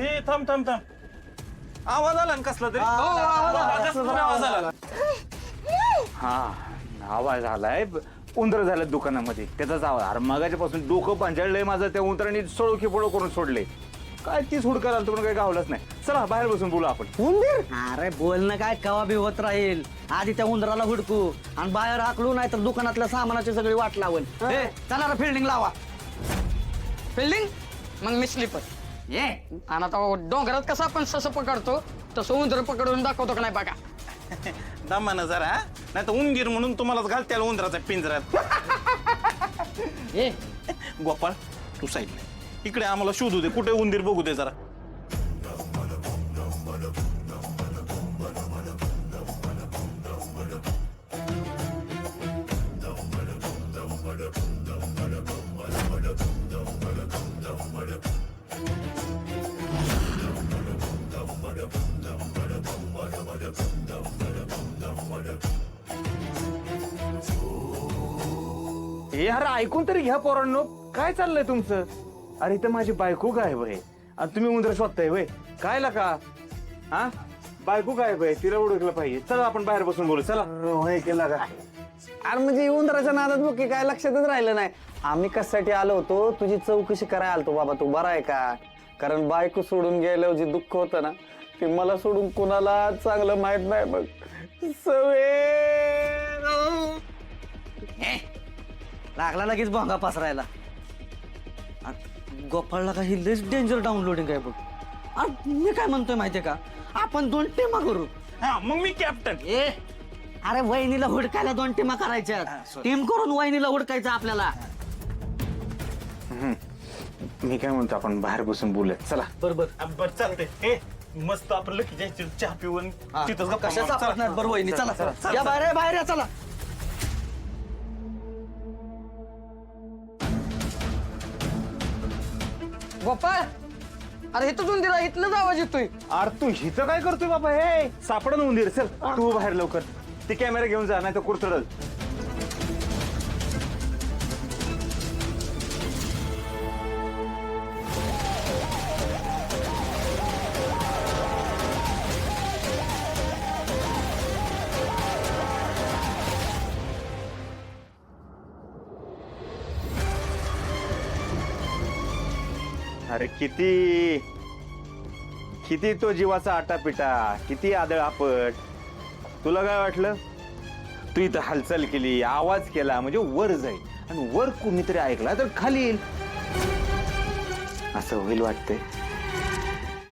ए थांब थांब थांब आवाज आला ना कसला तरी आवाज आला हा आवाज आलाय उंदर झालं दुकानामध्ये त्याचाच आवाज. अरे मगाच्यापासून डोकं पांजळलंय माझं. त्या उंदरांनी सळो खिपळो करून सोडले. काय ती सोड करायला तुम्ही काही गावलंच नाही. चला बाहेर बसून बोलू आपण. उंदीर अरे बोलणं काय कवा बी होत राहील. आधी त्या उंदराला हुडकू आणि बाहेर हाकलू नाही तर दुकानातल्या सामानाची सगळी वाट लावल. चला फिल्डिंग लावा. फिल्डिंग मग मी स्लीपर ये. आणि आता डोंगरात कसं आपण ससं पकडतो तसं उंदर पकडून दाखवतो का नाही बघा. दमानं जरा नाही तर उंदीर म्हणून तुम्हालाच घाल त्याला उंदराच्या पिंजऱ्यात. ये गोपाळ तू साईडला इकडे आम्हाला शोधू दे कुठे उंदीर बघू दे जरा. हे अरे ऐकून तरी घ्या पोरांनो. काय चाललंय तुमचं? अरे इथं माझी बायको गायब आहे आणि तुम्ही उंदर शोधताय वय. काय का हा बायको गायब आहे तिला ओळखलं पाहिजे. चला आपण बाहेर बसून बोलू. चला केला का अरे म्हणजे उंदराच्या नादात बघ की काय लक्षातच राहिलं नाही. आम्ही कशासाठी आलो होतो तुझी चौकशी करायला आलतो बाबा. तू बरा आहे का? कारण बायको सोडून गेल्यावर जे दुःख होतं ना ते मला सोडून कोणाला चांगलं माहित नाही बघ. लागला लगेच भोंगा पसरायला. गोपाळला काही लस डेंजर डाउनलोडिंग आहे बघ. अरे मी काय म्हणतोय माहितीये का आपण 2 टीमा करू. हा मग मी कॅप्टन. अरे वहिनीला हुडकायला 2 टीमा करायच्या. टीम करून वहिनीला हुडकायचं आपल्याला. मी काय म्हणतो आपण बाहेर बसून बोलूयात. चला बरं चालतंय. मस्त आपण लकी जायचं चहा पिऊन तिथंच गप्पा कशा मारू. सापडणार बरं वहिनी. चला या बाहेर बाहेर या चला. गोपाळ अरे इथंच उंदीर आहे. इथलंच आवाज येतोय. अरे तू हिचं काय करतोय बाबा? हे सापडन उंदीर. चल तू बाहेर लवकर. ते कॅमेरा घेऊन जा नाही तर कुरतडल. अरे किती किती तो जीवाचा आटापिटा. किती आदळापट. तुला काय वाटलं तू इथं हालचाल केली आवाज केला म्हणजे वर जाईल आणि वर कोणीतरी ऐकला तर खाली येईल असं होईल वाटतंय.